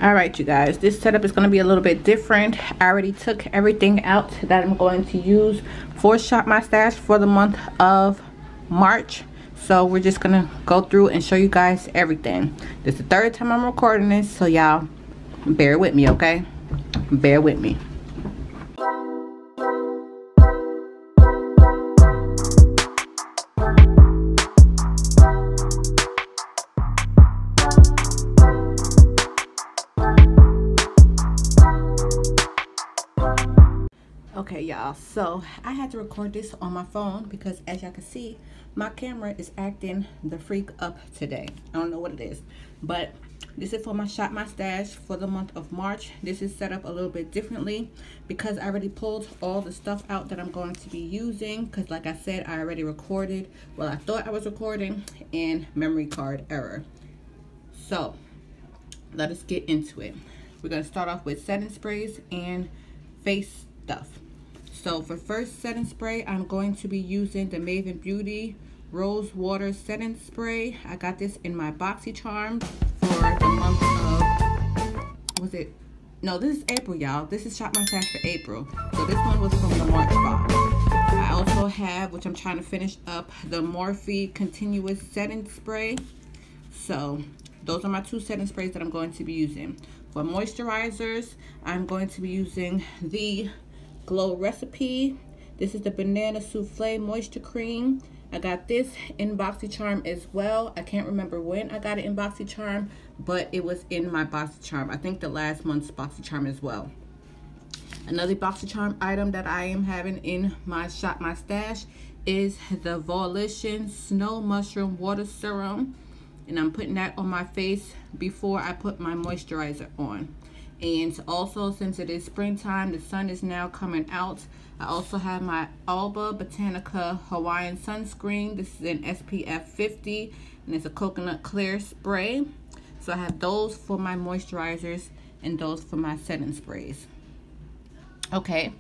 All right, you guys, this setup is going to be a little bit different. I already took everything out that I'm going to use for Shop My Stash for the month of March. So we're just going to go through and show you guys everything. This is the third time I'm recording this, so y'all bear with me, okay? Bear with me. Okay, y'all, so I had to record this on my phone because, as y'all can see, my camera is acting the freak up today. I don't know what it is, but this is for my Shop My Stash for the month of March. This is set up a little bit differently because I already pulled all the stuff out that I'm going to be using, because like I said, I already recorded, well, I thought I was recording, and memory card error. So let us get into it. We're going to start off with setting sprays and face stuff. So for first setting spray, I'm going to be using the Maven Beauty Rose Water Setting Spray. I got this in my BoxyCharm for the month of, was it? No, this is April, y'all. This is Shop My Stash for April. So this one was from the March box. I also have, which I'm trying to finish up, the Morphe Continuous Setting Spray. So those are my two setting sprays that I'm going to be using. For moisturizers, I'm going to be using the Glow Recipe. This is the Banana Souffle Moisture Cream. I got this in BoxyCharm as well. I can't remember when I got it in BoxyCharm, but it was in my BoxyCharm. I think the last month's BoxyCharm as well. Another BoxyCharm item that I am having in my Shop My Stash is the Volition Snow Mushroom Water Serum. And I'm putting that on my face before I put my moisturizer on. And also, since it is springtime, the sun is now coming out, I also have my Alba Botanica Hawaiian sunscreen. This is in SPF 50 and it's a coconut clear spray. So I have those for my moisturizers and those for my setting sprays. Okay,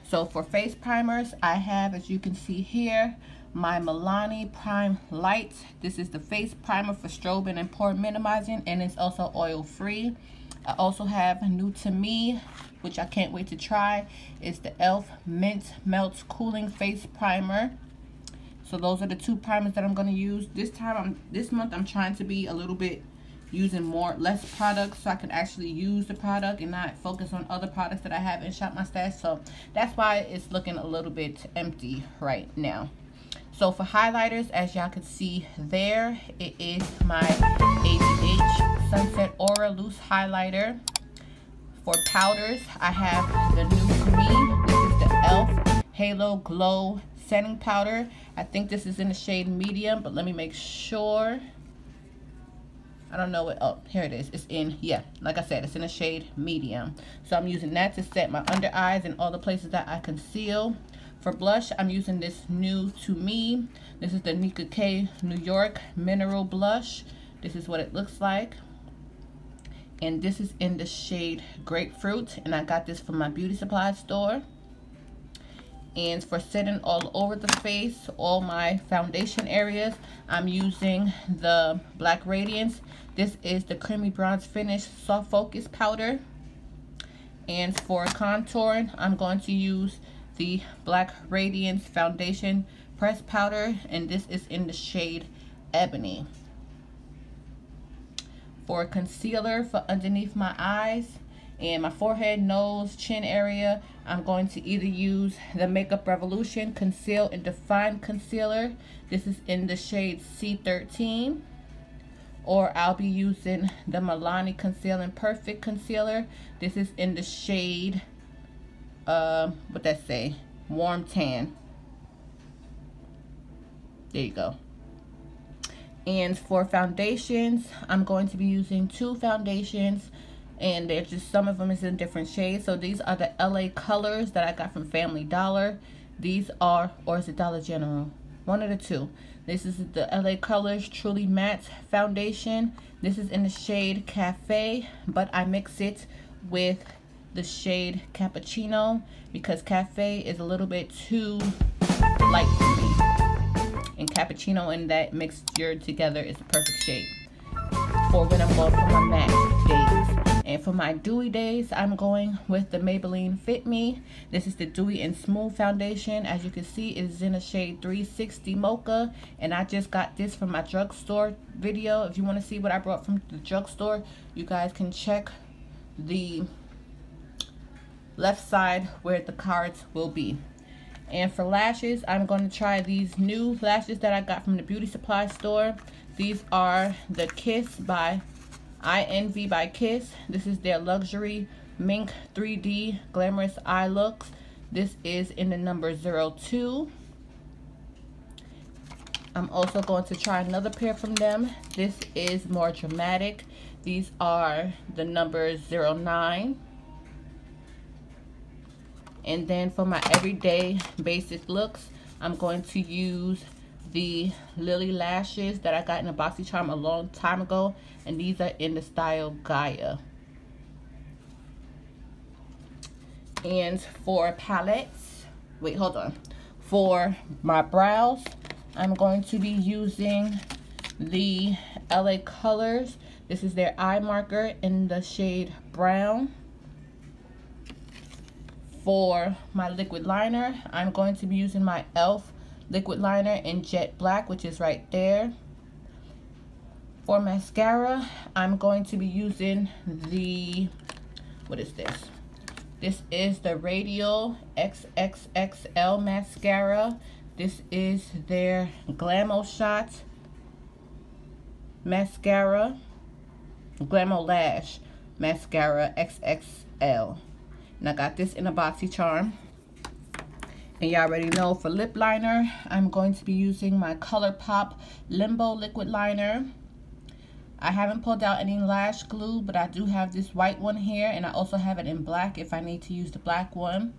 so for face primers, I have, as you can see here, my Milani Prime Light. This is the face primer for strobing and pore minimizing, and it's also oil free. I also have new to me, which I can't wait to try, is the e.l.f. Mint Melts Cooling Face Primer. So those are the two primers that I'm going to use. This month I'm trying to be a little bit using less products, so I can actually use the product and not focus on other products that I have in Shop My Stash. So that's why it's looking a little bit empty right now. So for highlighters, as y'all can see there, it is my ABH Sunset Aura Loose Highlighter. For powders, I have the new to me. This is the e.l.f. Halo Glow Setting Powder. I think this is in the shade medium, but let me make sure. I don't know what, oh, here it is. It's in, yeah, like I said, it's in a shade medium. So I'm using that to set my under eyes and all the places that I conceal. For blush, I'm using this new to me. This is the Nika K New York Mineral Blush. This is what it looks like. And this is in the shade Grapefruit. And I got this from my beauty supply store. And for setting all over the face, all my foundation areas, I'm using the Black Radiance. This is the Creamy Bronze Finish Soft Focus Powder. And for contouring, I'm going to use the Black Radiance Foundation Press Powder, and this is in the shade Ebony. For concealer for underneath my eyes and my forehead, nose, chin area, I'm going to either use the Makeup Revolution Conceal and Define Concealer. This is in the shade C13. Or I'll be using the Milani Conceal and Perfect Concealer. This is in the shade what that say, warm tan. There you go. And for foundations, I'm going to be using two foundations, and they're just, some of them is in different shades. So these are the LA Colors that I got from Family Dollar. These are, or is it Dollar General? One of the two. This is the LA Colors Truly Matte Foundation. This is in the shade Cafe, but I mix it with the shade Cappuccino because Cafe is a little bit too light for me, and Cappuccino and that mixture together is the perfect shade for when I'm going for my matte days. And And for my dewy days, I'm going with the Maybelline Fit Me. This is the Dewy and Smooth Foundation. As you can see, it is in the shade 360 Mocha. And I just got this from my drugstore video. If you want to see what I brought from the drugstore, you guys can check the left side where the cards will be. And for lashes, I'm going to try these new lashes that I got from the beauty supply store. These are the Kiss by INV by Kiss. This is their luxury mink 3D glamorous eye looks. This is in the number 02. I'm also going to try another pair from them. This is more dramatic. These are the number 09. And then for my everyday basic looks, I'm going to use the Lily lashes that I got in a BoxyCharm a long time ago, and these are in the style Gaia. And for palettes, wait, hold on. For my brows, I'm going to be using the LA Colors. This is their eye marker in the shade brown. For my liquid liner, I'm going to be using my e.l.f. liquid liner in jet black, which is right there. For mascara, I'm going to be using the, what is this? This is the Radial XXXL mascara. This is their Glamo Shot mascara, Glamo Lash mascara XXL. And I got this in a BoxyCharm. And y'all already know, for lip liner, I'm going to be using my ColourPop Limbo liquid liner. I haven't pulled out any lash glue, but I do have this white one here, and I also have it in black if I need to use the black one.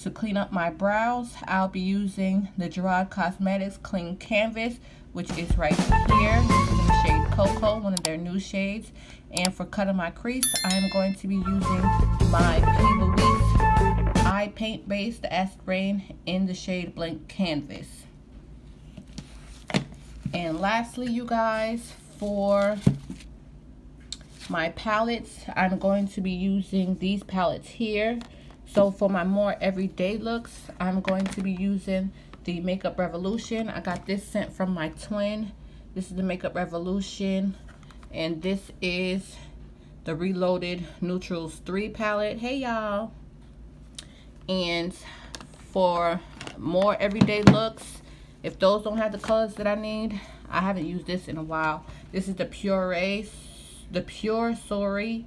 To clean up my brows, I'll be using the Gerard Cosmetics Clean Canvas, which is right here. This is in the shade Cocoa, one of their new shades. And for cutting my crease, I'm going to be using my P. Louise Eye Paint Base, the Acid Rain, in the shade Blank Canvas. And lastly, you guys, for my palettes, I'm going to be using these palettes here. So for my more everyday looks, I'm going to be using the Makeup Revolution. I got this sent from my twin. This is the Makeup Revolution, and this is the Reloaded Neutrals 3 palette. Hey y'all. And for more everyday looks, if those don't have the colors that I need, I haven't used this in a while. This is the Pure Soiree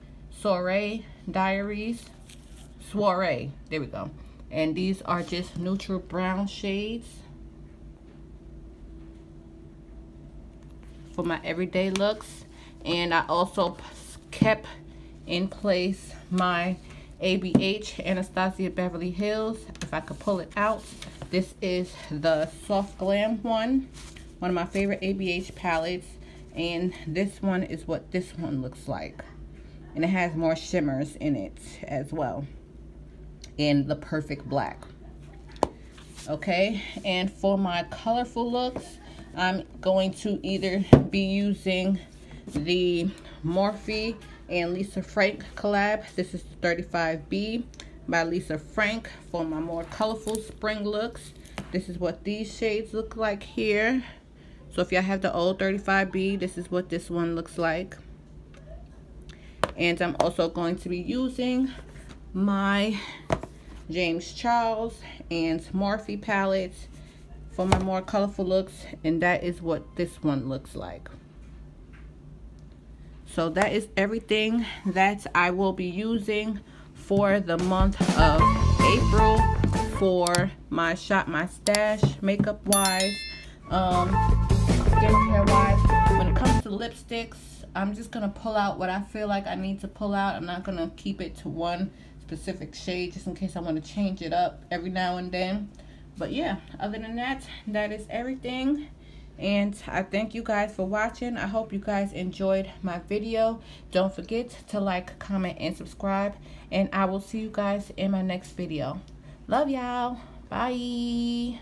Diaries. Soiree, there we go. And these are just neutral brown shades for my everyday looks. And I also kept in place my ABH Anastasia Beverly Hills. If I could pull it out, this is the Soft Glam one of my favorite ABH palettes, and this one is what this one looks like, and it has more shimmers in it as well, in the perfect black. Okay, and for my colorful looks, I'm going to either be using the Morphe and Lisa Frank collab. This is the 35B by Lisa Frank for my more colorful spring looks. This is what these shades look like here. So if y'all have the old 35B, this is what this one looks like. And I'm also going to be using my James Charles and Morphe palettes for my more colorful looks, and that is what this one looks like. So that is everything that I will be using for the month of April for my Shop My Stash makeup wise, skincare wise. When it comes to lipsticks, I'm just gonna pull out what I feel like I need to pull out. I'm not gonna keep it to one specific shade just in case I want to change it up every now and then. But yeah, other than that, that is everything. And I thank you guys for watching. I hope you guys enjoyed my video. Don't forget to like, comment, and subscribe. And I will see you guys in my next video. Love y'all. Bye.